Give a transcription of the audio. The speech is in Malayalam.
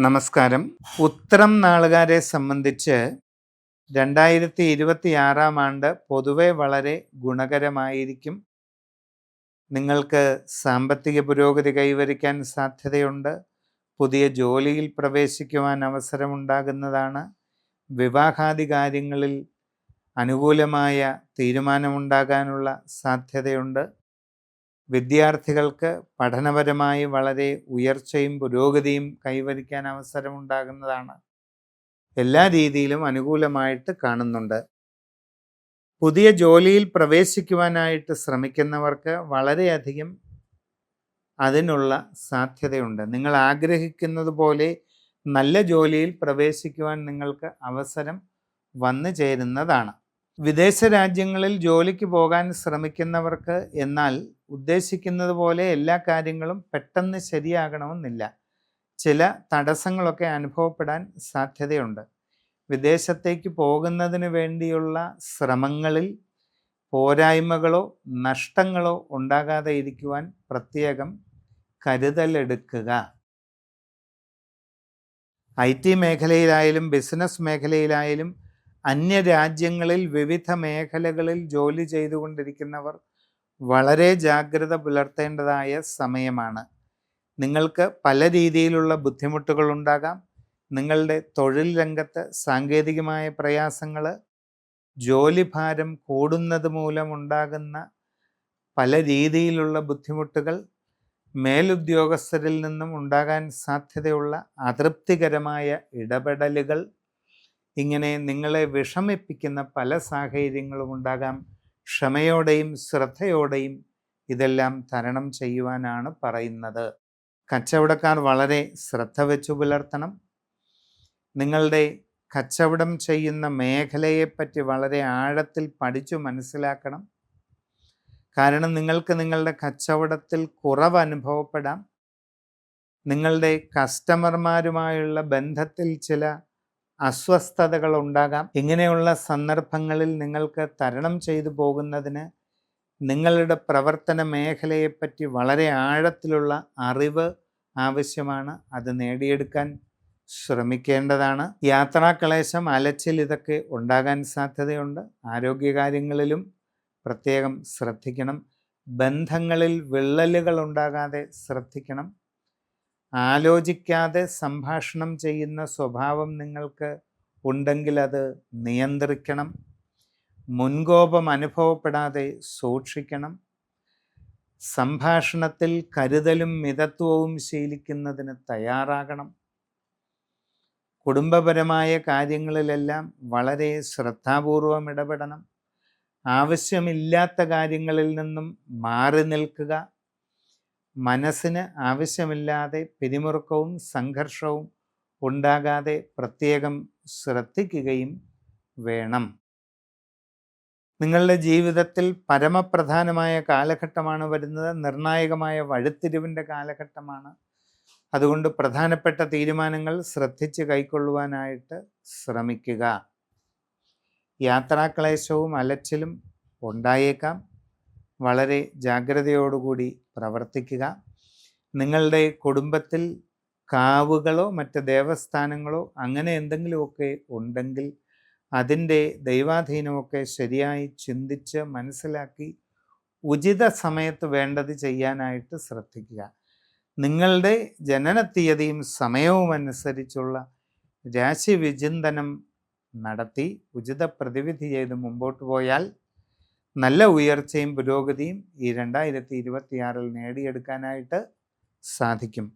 നമസ്കാരം. ഉത്രം നാളുകാരെ സംബന്ധിച്ച് 2026 പൊതുവെ വളരെ ഗുണകരമായിരിക്കും. നിങ്ങൾക്ക് സാമ്പത്തിക പുരോഗതി കൈവരിക്കാൻ സാധ്യതയുണ്ട്. പുതിയ ജോലിയിൽ പ്രവേശിക്കുവാൻ അവസരമുണ്ടാകുന്നതാണ്. വിവാഹാദി കാര്യങ്ങളിൽ അനുകൂലമായ തീരുമാനമുണ്ടാകാനുള്ള സാധ്യതയുണ്ട്. വിദ്യാർത്ഥികൾക്ക് പഠനപരമായി വളരെ ഉയർച്ചയും പുരോഗതിയും കൈവരിക്കാൻ അവസരമുണ്ടാകുന്നതാണ്. എല്ലാ രീതിയിലും അനുകൂലമായിട്ട് കാണുന്നുണ്ട്. പുതിയ ജോലിയിൽ പ്രവേശിക്കുവാനായിട്ട് ശ്രമിക്കുന്നവർക്ക് വളരെയധികം അതിനുള്ള സാധ്യതയുണ്ട്. നിങ്ങൾ ആഗ്രഹിക്കുന്നത് പോലെ നല്ല ജോലിയിൽ പ്രവേശിക്കുവാൻ നിങ്ങൾക്ക് അവസരം വന്നു ചേരുന്നതാണ്. വിദേശ രാജ്യങ്ങളിൽ ജോലിക്ക് പോകാൻ ശ്രമിക്കുന്നവർക്ക് എന്നാൽ ഉദ്ദേശിക്കുന്നത് പോലെ എല്ലാ കാര്യങ്ങളും പെട്ടെന്ന് ശരിയാകണമെന്നില്ല. ചില തടസ്സങ്ങളൊക്കെ അനുഭവപ്പെടാൻ സാധ്യതയുണ്ട്. വിദേശത്തേക്ക് പോകുന്നതിന് വേണ്ടിയുള്ള ശ്രമങ്ങളിൽ പോരായ്മകളോ നഷ്ടങ്ങളോ ഉണ്ടാകാതെ ഇരിക്കുവാൻ പ്രത്യേകം കരുതലെടുക്കുക. IT മേഖലയിലായാലും ബിസിനസ് മേഖലയിലായാലും അന്യരാജ്യങ്ങളിൽ വിവിധ മേഖലകളിൽ ജോലി ചെയ്തുകൊണ്ടിരിക്കുന്നവർ വളരെ ജാഗ്രത പുലർത്തേണ്ടതായ സമയമാണ്. നിങ്ങൾക്ക് പല രീതിയിലുള്ള ബുദ്ധിമുട്ടുകൾ ഉണ്ടാകാം. നിങ്ങളുടെ തൊഴിൽ രംഗത്ത് സാങ്കേതികമായ പ്രയാസങ്ങൾ, ജോലിഭാരം കൂടുന്നത് മൂലമുണ്ടാകുന്ന പല രീതിയിലുള്ള ബുദ്ധിമുട്ടുകൾ, മേലുദ്യോഗസ്ഥരിൽ നിന്നും ഉണ്ടാകാൻ സാധ്യതയുള്ള അതൃപ്തികരമായ ഇടപെടലുകൾ, ഇങ്ങനെ നിങ്ങളെ വിഷമിപ്പിക്കുന്ന പല സാഹചര്യങ്ങളും ഉണ്ടാകാം. ക്ഷമയോടെയും ശ്രദ്ധയോടെയും ഇതെല്ലാം തരണം ചെയ്യുവാനാണ് പറയുന്നത്. കച്ചവടക്കാർ വളരെ ശ്രദ്ധ വെച്ചു പുലർത്തണം. നിങ്ങളുടെ കച്ചവടം ചെയ്യുന്ന മേഖലയെപ്പറ്റി വളരെ ആഴത്തിൽ പഠിച്ചു മനസ്സിലാക്കണം. കാരണം നിങ്ങൾക്ക് നിങ്ങളുടെ കച്ചവടത്തിൽ കുറവ് അനുഭവപ്പെടാം. നിങ്ങളുടെ കസ്റ്റമർമാരുമായുള്ള ബന്ധത്തിൽ ചില അസ്വസ്ഥതകൾ ഉണ്ടാകാം. ഇങ്ങനെയുള്ള സന്ദർഭങ്ങളിൽ നിങ്ങൾക്ക് തരണം ചെയ്തു പോകുന്നതിന് നിങ്ങളുടെ പ്രവർത്തന മേഖലയെപ്പറ്റി വളരെ ആഴത്തിലുള്ള അറിവ് ആവശ്യമാണ്. അത് നേടിയെടുക്കാൻ ശ്രമിക്കേണ്ടതാണ്. യാത്രാക്ലേശം, അലച്ചിൽ ഇതൊക്കെ ഉണ്ടാകാൻ സാധ്യതയുണ്ട്. ആരോഗ്യകാര്യങ്ങളിലും പ്രത്യേകം ശ്രദ്ധിക്കണം. ബന്ധങ്ങളിൽ വിള്ളലുകൾ ഉണ്ടാകാതെ ശ്രദ്ധിക്കണം. ആലോചിക്കാതെ സംഭാഷണം ചെയ്യുന്ന സ്വഭാവം നിങ്ങൾക്ക് ഉണ്ടെങ്കിൽ അത് നിയന്ത്രിക്കണം. മുൻകോപം അനുഭവപ്പെടാതെ സൂക്ഷിക്കണം. സംഭാഷണത്തിൽ കരുതലും മിതത്വവും ശീലിക്കുന്നതിന് തയ്യാറാകണം. കുടുംബപരമായ കാര്യങ്ങളിലെല്ലാം വളരെ ശ്രദ്ധാപൂർവം ഇടപെടണം. ആവശ്യമില്ലാത്ത കാര്യങ്ങളിൽ നിന്നും മാറി നിൽക്കുക. മനസ്സിന് ആവശ്യമില്ലാതെ പിരിമുറുക്കവും സംഘർഷവും ഉണ്ടാകാതെ പ്രത്യേകം ശ്രദ്ധിക്കുകയും വേണം. നിങ്ങളുടെ ജീവിതത്തിൽ പരമപ്രധാനമായ കാലഘട്ടമാണ് വരുന്നത്. നിർണായകമായ വഴിത്തിരിവിൻ്റെ കാലഘട്ടമാണ്. അതുകൊണ്ട് പ്രധാനപ്പെട്ട തീരുമാനങ്ങൾ ശ്രദ്ധിച്ച് കൈക്കൊള്ളുവാനായിട്ട് ശ്രമിക്കുക. യാത്രാക്ലേശവും അലച്ചിലും ഉണ്ടായേക്കാം. വളരെ ജാഗ്രതയോടുകൂടി പ്രവർത്തിക്കുക. നിങ്ങളുടെ കുടുംബത്തിൽ കാവുകളോ മറ്റ് ദേവസ്ഥാനങ്ങളോ അങ്ങനെ എന്തെങ്കിലുമൊക്കെ ഉണ്ടെങ്കിൽ അതിൻ്റെ ദൈവാധീനമൊക്കെ ശരിയായി ചിന്തിച്ച് മനസ്സിലാക്കി ഉചിത സമയത്ത് വേണ്ടത് ചെയ്യാനായിട്ട് ശ്രദ്ധിക്കുക. നിങ്ങളുടെ ജനനത്തീയതിയും സമയവും അനുസരിച്ചുള്ള രാശി വിചിന്തനം നടത്തി ഉചിത പ്രതിവിധി ചെയ്ത് മുമ്പോട്ട് പോയാൽ നല്ല ഉയർച്ചയും പുരോഗതിയും ഈ 2026 നേടിയെടുക്കാനായിട്ട് സാധിക്കും.